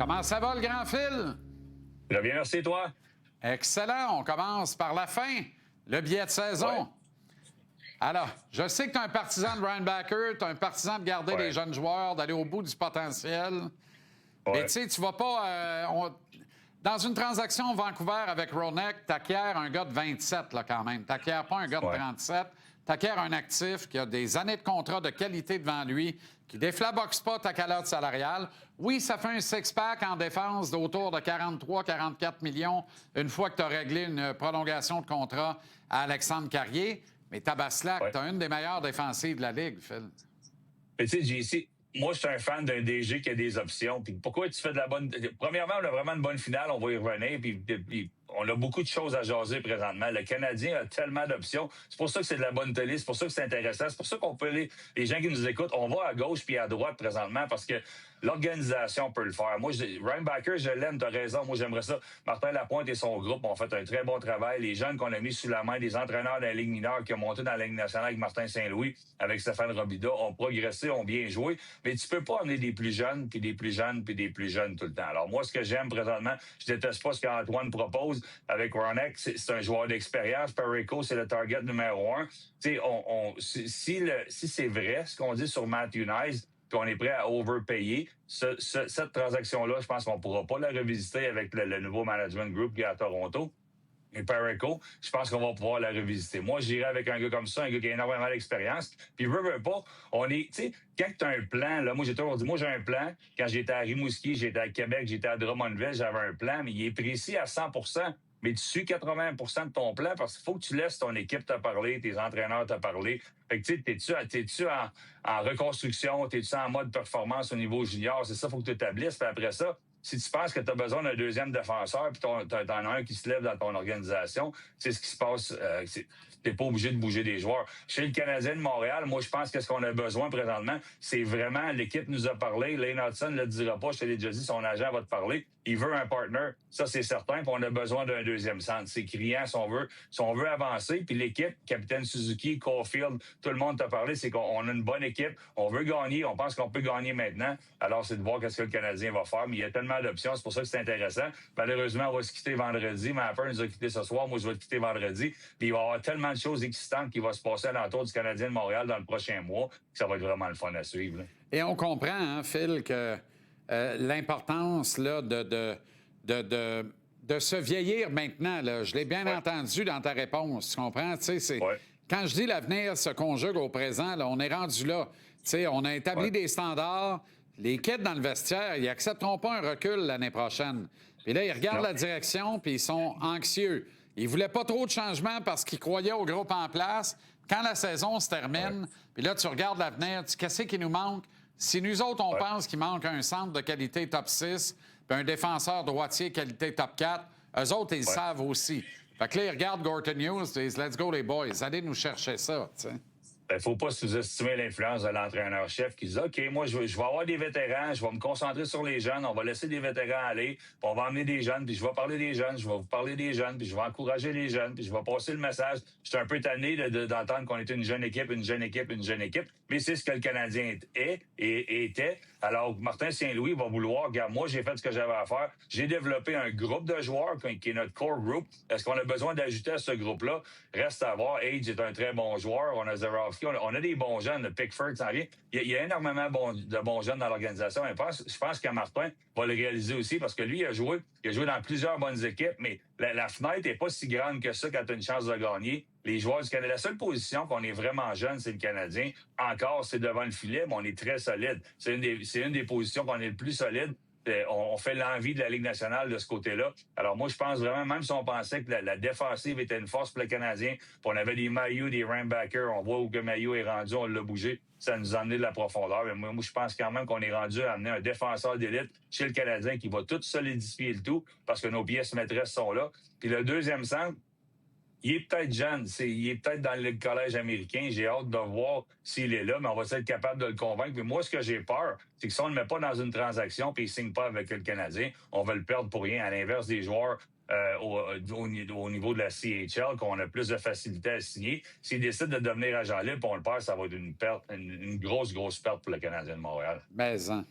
Comment ça va, le grand Phil? Très bien, merci, toi. Excellent. On commence par la fin. Le billet de saison. Ouais. Alors, je sais que tu es un partisan de Ryan Backer, tu es un partisan de garder les jeunes joueurs, d'aller au bout du potentiel. Mais tu sais, tu vas pas... Dans une transaction Vancouver avec Ronek, tu acquiers un gars de 27 là, quand même. Tu n'acquiers pas un gars de 37. Tu acquiers un actif qui a des années de contrat de qualité devant lui, qui déflaboxe pas ta calotte salariale. Oui, ça fait un six-pack en défense d'autour de 43-44 millions une fois que tu as réglé une prolongation de contrat à Alexandre Carrier. Mais Tabaslac, tu as une des meilleures défensives de la Ligue, Phil. Mais tu sais, JC, moi, je suis un fan d'un DG qui a des options. Puis pourquoi tu fais de la bonne... Premièrement, on a vraiment une bonne finale, on va y revenir. Puis on a beaucoup de choses à jaser présentement. Le Canadien a tellement d'options. C'est pour ça que c'est de la bonne télé, c'est pour ça que c'est intéressant. C'est pour ça qu'on peut les gens qui nous écoutent, on va à gauche puis à droite présentement parce que l'organisation peut le faire. Moi, Ryan Backer, je l'aime, t'as raison. Moi, j'aimerais ça. Martin Lapointe et son groupe ont fait un très bon travail. Les jeunes qu'on a mis sous la main, des entraîneurs de la Ligue mineure qui ont monté dans la Ligue nationale avec Martin Saint-Louis, avec Stéphane Robida, ont progressé, ont bien joué. Mais tu peux pas amener des plus jeunes, puis des plus jeunes, puis des plus jeunes tout le temps. Alors moi, ce que j'aime présentement, je déteste pas ce qu'Antoine propose avec Ronek. C'est un joueur d'expérience. Perico, c'est le target numéro 1. Tu sais, si c'est vrai, ce qu'on dit sur Matthew Nice, puis on est prêt à overpayer, cette transaction-là, je pense qu'on ne pourra pas la revisiter avec le nouveau management group qui est à Toronto. Et Perico, je pense qu'on va pouvoir la revisiter. Moi, j'irai avec un gars comme ça, un gars qui a énormément d'expérience. Puis, veut pas, on est, tu sais, quand tu as un plan, là, moi, j'ai toujours dit, moi, j'ai un plan. Quand j'étais à Rimouski, j'étais à Québec, j'étais à Drummondville, j'avais un plan, mais il est précis à 100%. Mais tu suis 80 de ton plan parce qu'il faut que tu laisses ton équipe te parler, tes entraîneurs te parler. Fait que, tu sais, t'es-tu en reconstruction, t'es-tu en mode performance au niveau junior? C'est ça, faut que tu établisses. Puis après ça, si tu penses que tu as besoin d'un deuxième défenseur, puis t'en as un qui se lève dans ton organisation, c'est ce qui se passe. T'es pas obligé de bouger des joueurs. Chez le Canadien de Montréal, moi, je pense que ce qu'on a besoin présentement, c'est vraiment, l'équipe nous a parlé, Lane Hudson ne le dira pas, je te l'ai déjà dit, son agent va te parler. Il veut un partner, ça c'est certain, puis on a besoin d'un deuxième centre. C'est criant si on veut avancer, puis l'équipe, capitaine Suzuki, Caulfield, tout le monde t'a parlé, c'est qu'on a une bonne équipe, on veut gagner, on pense qu'on peut gagner maintenant. Alors c'est de voir qu'est-ce que le Canadien va faire, mais il y a tellement d'options, c'est pour ça que c'est intéressant. Malheureusement, on va se quitter vendredi, Mapper nous a quitté ce soir, moi je vais te quitter vendredi, puis il va y avoir tellement de choses excitantes qui vont se passer à l'entour du Canadien de Montréal dans le prochain mois, que ça va être vraiment le fun à suivre. Là. Et on comprend, hein, Phil, que l'importance là, de se vieillir maintenant. Là. Je l'ai bien entendu dans ta réponse. Tu comprends? Quand je dis l'avenir se conjugue au présent, là, on est rendu là. T'sais, on a établi des standards. Les kids dans le vestiaire, ils n'accepteront pas un recul l'année prochaine. Puis là, ils regardent la direction, puis ils sont anxieux. Ils ne voulaient pas trop de changements parce qu'ils croyaient au groupe en place. Quand la saison se termine, puis là, tu regardes l'avenir, qu'est-ce qui nous manque? Si nous autres, on pense qu'il manque un centre de qualité top 6 puis un défenseur droitier qualité top 4, eux autres, ils le savent aussi. Fait que là, ils regardent Gorton News, ils disent « Let's go, les boys, allez nous chercher ça. » Il ne faut pas sous-estimer l'influence de l'entraîneur-chef qui dit « OK, moi, je vais avoir des vétérans, je vais me concentrer sur les jeunes, on va laisser des vétérans aller, puis on va emmener des jeunes, puis je vais parler des jeunes, je vais vous parler des jeunes, puis je vais encourager les jeunes, puis je vais passer le message. » Je suis un peu tanné d'entendre qu'on était une jeune équipe, mais c'est ce que le Canadien est et était. Alors, Martin Saint-Louis va vouloir, regarde, moi, j'ai fait ce que j'avais à faire. J'ai développé un groupe de joueurs qui est notre core group. Est-ce qu'on a besoin d'ajouter à ce groupe-là? Reste à voir. Age est un très bon joueur. On a Zarovski. On a des bons jeunes. Le Pickford s'en vient. Il y a énormément de bons jeunes dans l'organisation. Je pense que Martin va le réaliser aussi parce que lui, il a joué dans plusieurs bonnes équipes, mais la fenêtre n'est pas si grande que ça quand tu as une chance de gagner. Les joueurs du Canada, la seule position qu'on est vraiment jeune, c'est le Canadien. Encore, c'est devant le filet, mais on est très solide. C'est une des positions qu'on est le plus solide. On fait l'envie de la Ligue nationale de ce côté-là. Alors moi, je pense vraiment, même si on pensait que la défensive était une force pour le Canadien, puis on avait des Mailloux, des Rainbackers, on voit où que Mailloux est rendu, on l'a bougé, ça nous a amené de la profondeur. Mais moi, je pense quand même qu'on est rendu à amener un défenseur d'élite chez le Canadien qui va tout solidifier le tout parce que nos pièces maîtresses sont là. Puis le deuxième centre, il est peut-être jeune, il est peut-être dans le collège américain. J'ai hâte de voir s'il est là, mais on va être capable de le convaincre. Puis moi, ce que j'ai peur, c'est que si on ne le met pas dans une transaction puis il ne signe pas avec le Canadien, on va le perdre pour rien. À l'inverse des joueurs au niveau de la CHL, qu'on a plus de facilité à signer. S'il décide de devenir agent libre, on le perd, ça va être une perte, une grosse perte pour le Canadien de Montréal. Mais-en.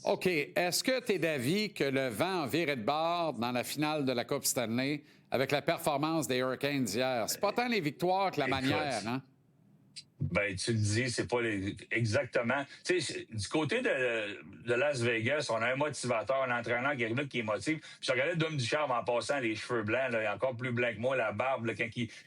OK. Est-ce que tu es d'avis que le vent a viré de bord dans la finale de la Coupe Stanley avec la performance des Hurricanes hier? C'est pas tant les victoires que la manière, hein? Ben, tu le dis, c'est pas exactement. Tu sais, du côté de Las Vegas, on a un motivateur, un entraîneur qui est là, qui motive. Puis je regardais Dom Ducharme en passant, les cheveux blancs, là, il est encore plus blanc que moi, la barbe, là,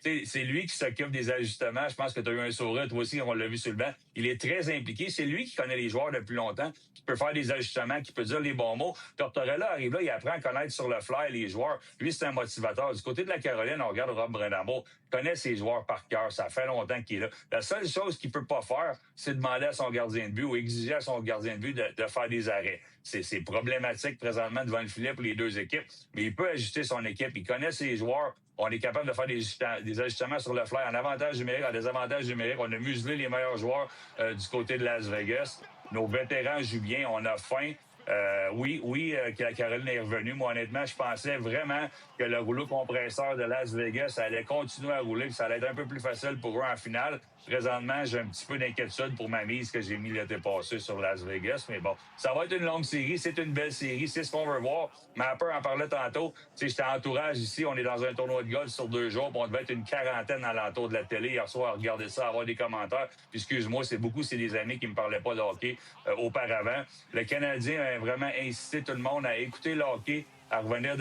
c'est lui qui s'occupe des ajustements. Je pense que tu as eu un sourire, toi aussi, on l'a vu sur le banc. Il est très impliqué. C'est lui qui connaît les joueurs depuis longtemps, qui peut faire des ajustements, qui peut dire les bons mots. Tortorella arrive là, il apprend à connaître sur le fly les joueurs. Lui, c'est un motivateur. Du côté de la Caroline, on regarde Rob Brind'Amour, connaît ses joueurs par cœur. Ça fait longtemps qu'il est là. La seule chose qu'il peut pas faire, c'est demander à son gardien de but ou exiger à son gardien de but de faire des arrêts. C'est problématique présentement devant le filet pour les deux équipes, mais il peut ajuster son équipe. Il connaît ses joueurs. On est capable de faire des ajustements sur le fly en avantage numérique, en désavantage numérique. On a muselé les meilleurs joueurs du côté de Las Vegas. Nos vétérans jouent bien. On a faim. Que la Caroline est revenue. Moi, honnêtement, je pensais vraiment que le rouleau compresseur de Las Vegas allait continuer à rouler, que ça allait être un peu plus facile pour eux en finale. Présentement, j'ai un petit peu d'inquiétude pour ma mise que j'ai mis l'été passé sur Las Vegas. Mais bon, ça va être une longue série. C'est une belle série. C'est ce qu'on veut voir. Mapper en parlait tantôt. Tu sais, j'étais en entourage ici. On est dans un tournoi de golf sur 2 jours. Puis on devait être une quarantaine à l'entour de la télé hier soir à regarder ça, à avoir des commentaires. Puis excuse-moi, c'est des amis qui me parlaient pas de hockey auparavant. Le Canadien a vraiment incité tout le monde à écouter le hockey, à revenir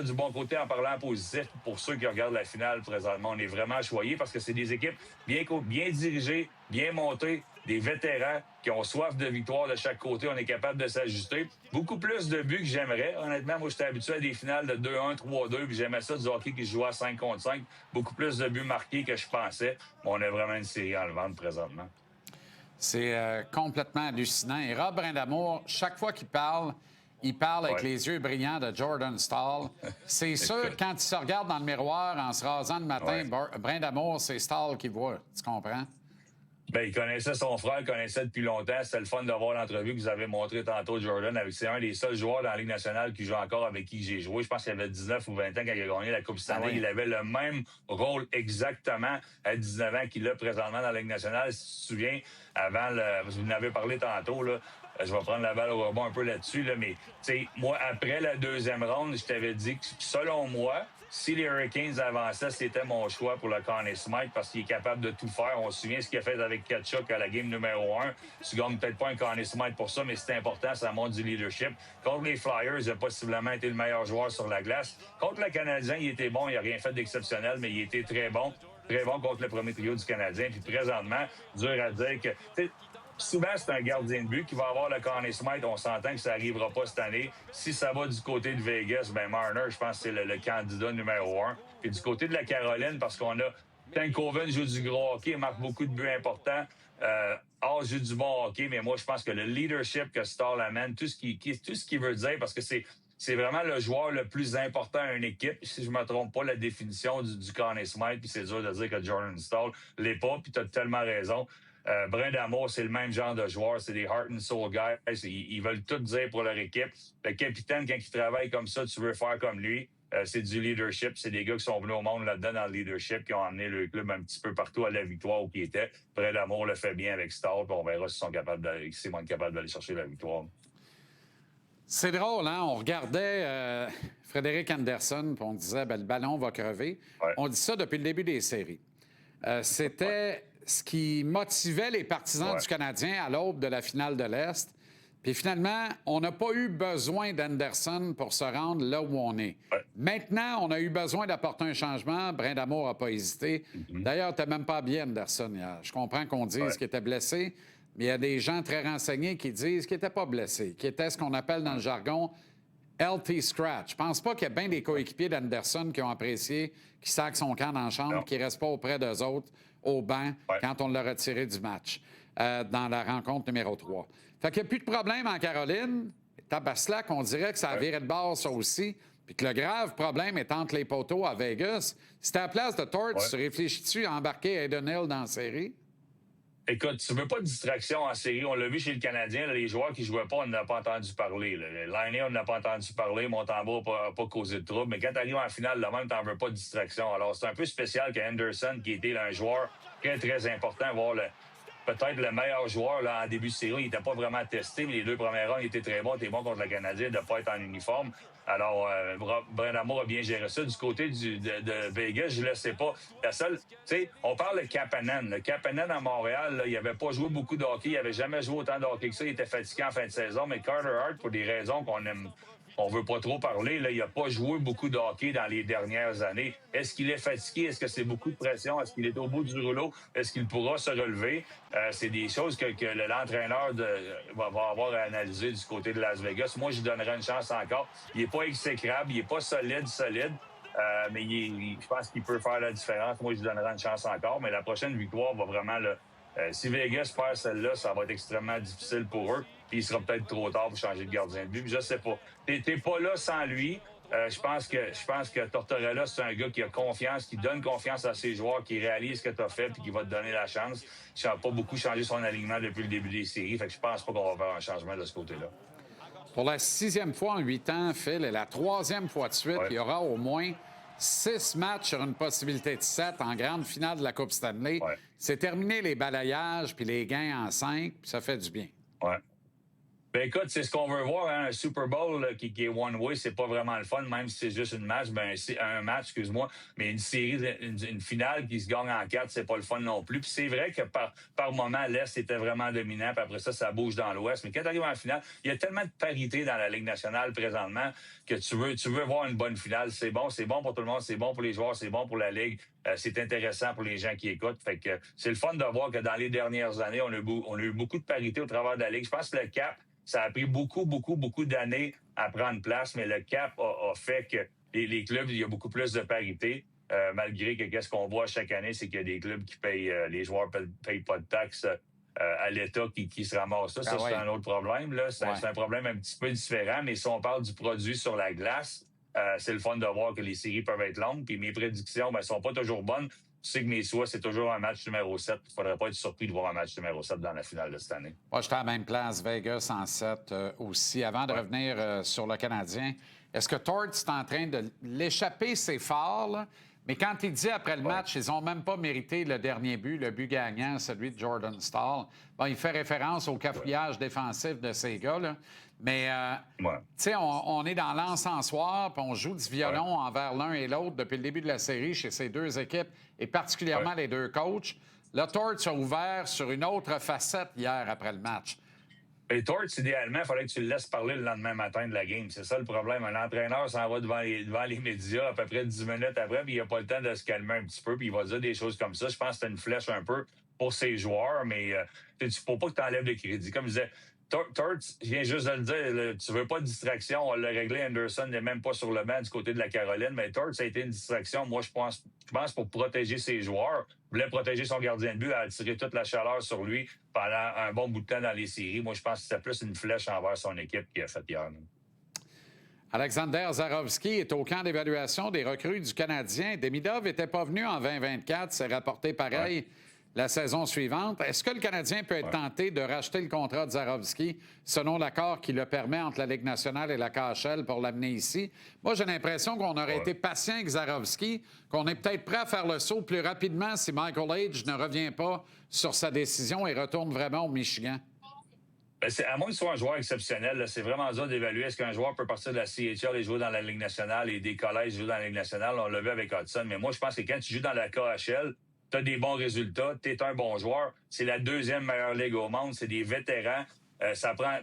du bon côté en parlant positif. Pour ceux qui regardent la finale présentement, on est vraiment choyés parce que c'est des équipes bien dirigées, bien montées, des vétérans qui ont soif de victoire de chaque côté. On est capable de s'ajuster. Beaucoup plus de buts que j'aimerais. Honnêtement, moi, j'étais habitué à des finales de 2-1, 3-2, puis j'aimais ça du hockey qui se jouait à 5 contre 5. Beaucoup plus de buts marqués que je pensais. Mais on a vraiment une série en le ventre présentement. C'est complètement hallucinant. Et Rob Brind'Amour, chaque fois qu'il parle, il parle avec les yeux brillants de Jordan Staal. C'est sûr, quand il se regarde dans le miroir en se rasant le matin, Brind'Amour, c'est Staal qui voit. Tu comprends? Ben, il connaissait son frère, il connaissait depuis longtemps. C'était le fun de voir l'entrevue que vous avez montré tantôt, Jordan. C'est un des seuls joueurs dans la Ligue nationale qui joue encore avec qui j'ai joué. Je pense qu'il avait 19 ou 20 ans quand il a gagné la Coupe Stanley. Il avait le même rôle exactement à 19 ans qu'il a présentement dans la Ligue nationale. Si tu te souviens, vous en avez parlé tantôt, là. Je vais prendre la balle au rebond un peu là-dessus, là, mais moi, après la deuxième ronde, je t'avais dit que, selon moi, si les Hurricanes avançaient, c'était mon choix pour le Conn Smythe parce qu'il est capable de tout faire. On se souvient ce qu'il a fait avec Tkachuk à la game numéro 1. Tu gagnes peut-être pas un Conn Smythe pour ça, mais c'est important, ça montre du leadership. Contre les Flyers, il a possiblement été le meilleur joueur sur la glace. Contre le Canadien, il était bon, il n'a rien fait d'exceptionnel, mais il était très bon. Très bon contre le premier trio du Canadien. Puis présentement, dur à dire que... Souvent, c'est un gardien de but qui va avoir le Conn Smythe. On s'entend que ça n'arrivera pas cette année. Si ça va du côté de Vegas, ben Marner, je pense que c'est le candidat numéro 1. Puis du côté de la Caroline, parce qu'on a... Coven joue du gros hockey, marque beaucoup de buts importants. Joue du bon hockey, mais moi, je pense que le leadership que Staal amène, tout ce qu'il veut dire, parce que c'est vraiment le joueur le plus important à une équipe. Si je ne me trompe pas, la définition du Conn Smythe, puis c'est dur de dire que Jordan Staal l'est pas, puis tu as tellement raison. Brind'Amour, c'est le même genre de joueur. C'est des heart and soul guys. Ils veulent tout dire pour leur équipe. Le capitaine, quand il travaille comme ça, tu veux faire comme lui. C'est du leadership. C'est des gars qui sont venus au monde là-dedans dans le leadership, qui ont amené le club un petit peu partout à la victoire où il était. Brind'Amour le fait bien avec Staal. On verra s'ils sont capables d'aller chercher la victoire. C'est drôle, hein? On regardait Frédéric Anderson, puis on disait le ballon va crever. Ouais. On dit ça depuis le début des séries. C'était ce qui motivait les partisans du Canadien à l'aube de la finale de l'Est. Puis finalement, on n'a pas eu besoin d'Anderson pour se rendre là où on est. Ouais. Maintenant, on a eu besoin d'apporter un changement. Brind'Amour n'a pas hésité. D'ailleurs, tu n'as même pas habillé Anderson hier. Je comprends qu'on dise qu'il était blessé, mais il y a des gens très renseignés qui disent qu'il n'était pas blessé, qu'il était ce qu'on appelle dans le jargon LT scratch. Je pense pas qu'il y a bien des coéquipiers d'Anderson qui ont apprécié qu'il saque son camp dans la chambre, qu'il ne reste pas auprès d'eux autres au banc quand on l'a retiré du match dans la rencontre numéro 3. Fait qu'il n'y a plus de problème en Caroline. Tabaslac, on dirait que ça a viré de bord, ça aussi. Puis que le grave problème est entre les poteaux à Vegas. Si t'es à la place de Torts, tu réfléchis-tu à embarquer Hayden Hill dans la série? Écoute, tu veux pas de distraction en série. On l'a vu chez le Canadien, là, les joueurs qui jouaient pas, on n'a pas entendu parler. L'année, on n'a pas entendu parler. Montembeau n'a pas causé de trouble. Mais quand tu arrives en finale, là même, tu n'en veux pas de distraction. Alors, c'est un peu spécial qu'Anderson, qui était là, un joueur très, très important, voir peut-être le meilleur joueur là, en début de série. Il n'était pas vraiment testé, mais les 2 premiers rounds, il était très bon. Il était bon contre le Canadien de ne pas être en uniforme. Alors, Brind'Amour a bien géré ça. Du côté de Vegas, je ne le sais pas. La seule, tu sais, on parle de Kapanen. Le Kapanen à Montréal, là, il n'avait pas joué beaucoup de hockey. Il n'avait jamais joué autant de hockey que ça. Il était fatigué en fin de saison. Mais Carter Hart, pour des raisons on veut pas trop parler, là, il n'a pas joué beaucoup de hockey dans les dernières années. Est-ce qu'il est fatigué? Est-ce que c'est beaucoup de pression? Est-ce qu'il est au bout du rouleau? Est-ce qu'il pourra se relever? C'est des choses que l'entraîneur va avoir à analyser du côté de Las Vegas. Moi, je lui donnerais une chance encore. Il n'est pas exécrable, il n'est pas solide. Mais je pense qu'il peut faire la différence. Moi, je lui donnerais une chance encore. Mais la prochaine victoire va vraiment... si Vegas perd celle-là, ça va être extrêmement difficile pour eux. Puis il sera peut-être trop tard pour changer de gardien de but. Puis je sais pas. T'es pas là sans lui. Je pense que Tortorella, c'est un gars qui a confiance, qui donne confiance à ses joueurs, qui réalise ce que tu as fait puis qui va te donner la chance. Il n'a pas beaucoup changé son alignement depuis le début des séries. Fait que je pense pas qu'on va faire un changement de ce côté-là. Pour la 6e fois en 8 ans, Phil, et la 3e fois de suite, il y aura au moins 6 matchs sur une possibilité de 7 en grande finale de la Coupe Stanley. C'est terminé les balayages puis les gains en 5, puis ça fait du bien. Ouais. Ben écoute, c'est ce qu'on veut voir, hein, un Super Bowl là, qui est one-way, c'est pas vraiment le fun, même si c'est juste une match, un match, excuse-moi, mais une série, une finale qui se gagne en 4, c'est pas le fun non plus. Puis c'est vrai que par moment, l'Est était vraiment dominant, puis après ça bouge dans l'Ouest. Mais quand tu arrives en finale, il y a tellement de parité dans la Ligue nationale présentement que tu veux voir une bonne finale. C'est bon pour tout le monde, c'est bon pour les joueurs, c'est bon pour la Ligue. C'est intéressant pour les gens qui écoutent. Fait que c'est le fun de voir que dans les dernières années, on a eu beaucoup de parité au travers de la Ligue. Je pense que le cap, ça a pris beaucoup d'années à prendre place, mais le cap a fait que les clubs, il y a beaucoup plus de parité, malgré que qu'est-ce qu'on voit chaque année, c'est qu'il y a des clubs qui payent, les joueurs ne payent pas de taxes à l'État qui se ramassent ça. C'est un autre problème. Là. C'est un problème un petit peu différent, mais si on parle du produit sur la glace, c'est le fun de voir que les séries peuvent être longues. Puis mes prédictions ne sont pas toujours bonnes. Tu sais que mes souhaits, c'est toujours un match numéro 7. Il ne faudrait pas être surpris de voir un match numéro 7 dans la finale de cette année. Moi, j'étais à la même place, Vegas en 7 aussi. Avant de revenir sur le Canadien, est-ce que Torts est en train de l'échapper, c'est fort, là? Mais quand il dit après le match, ils n'ont même pas mérité le dernier but, le but gagnant, celui de Jordan Staal. Bon, il fait référence au cafouillage défensif de ces gars-là. Mais, tu sais, on est dans l'encensoir, puis on joue du violon envers l'un et l'autre depuis le début de la série chez ces deux équipes, et particulièrement les deux coachs. Le Torts a ouvert sur une autre facette hier après le match. Et Torts, idéalement, il fallait que tu le laisses parler le lendemain matin de la game. C'est ça le problème. Un entraîneur s'en va devant les médias à peu près 10 minutes après, puis il n'a pas le temps de se calmer un petit peu, puis il va dire des choses comme ça. Je pense que c'est une flèche un peu pour ses joueurs, mais il ne faut pas que tu enlèves le crédit. Comme je disais, Torts, je viens juste de le dire, tu veux pas de distraction. On l'a réglé, Anderson n'est même pas sur le banc du côté de la Caroline, mais Torts a été une distraction. Moi, je pense pour protéger ses joueurs. Il voulait protéger son gardien de but, a attiré toute la chaleur sur lui pendant un bon bout de temps dans les séries. Moi, je pense que c'était plus une flèche envers son équipe qui a fait hier. Alexander Zarovski est au camp d'évaluation des recrues du Canadien. Demidov n'était pas venu en 2024, c'est rapporté pareil la saison suivante. Est-ce que le Canadien peut être tenté de racheter le contrat de Zarovski selon l'accord qui le permet entre la Ligue nationale et la KHL pour l'amener ici? Moi, j'ai l'impression qu'on aurait été patient avec Zarovski, qu'on est peut-être prêt à faire le saut plus rapidement si Michael Age ne revient pas sur sa décision et retourne vraiment au Michigan. À moins que ce soit un joueur exceptionnel, c'est vraiment dur d'évaluer est-ce qu'un joueur peut partir de la CHL et jouer dans la Ligue nationale et des collèges jouer dans la Ligue nationale. On l'a vu avec Hudson. Mais moi, je pense que quand tu joues dans la KHL, tu as des bons résultats, tu es un bon joueur. C'est la deuxième meilleure ligue au monde. C'est des vétérans.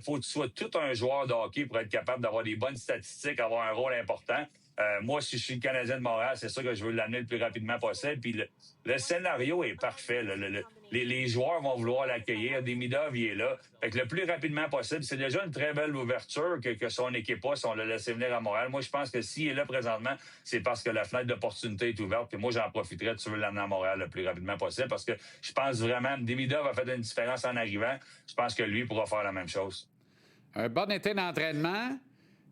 Faut que tu sois tout un joueur de hockey pour être capable d'avoir des bonnes statistiques, avoir un rôle important. Moi, si je suis le Canadien de Montréal, c'est sûr que je veux l'amener le plus rapidement possible. Puis le scénario est parfait. Les joueurs vont vouloir l'accueillir. Demidov, il est là. Fait que le plus rapidement possible, c'est déjà une très belle ouverture que son équipe a si on l'a laissé venir à Montréal. Moi, je pense que s'il est là présentement, c'est parce que la fenêtre d'opportunité est ouverte. Puis moi, j'en profiterais de l'amener à Montréal le plus rapidement possible parce que je pense vraiment Demidov a fait une différence en arrivant. Je pense que lui pourra faire la même chose. Un bon été d'entraînement.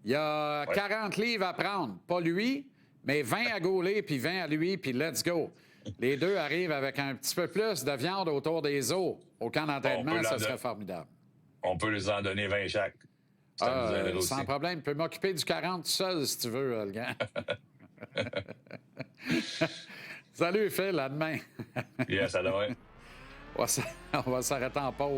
Il y a 40 livres à prendre. Pas lui, mais 20 à Gauler, puis 20 à lui, puis let's go. Les deux arrivent avec un petit peu plus de viande autour des os. Au camp d'entraînement, ça serait formidable. On peut les en donner 20 chaque. Sans problème. Je peux m'occuper du 40 tout seul, si tu veux, le gars. Salut, Phil. À demain. Yes, à demain. On va s'arrêter en pause.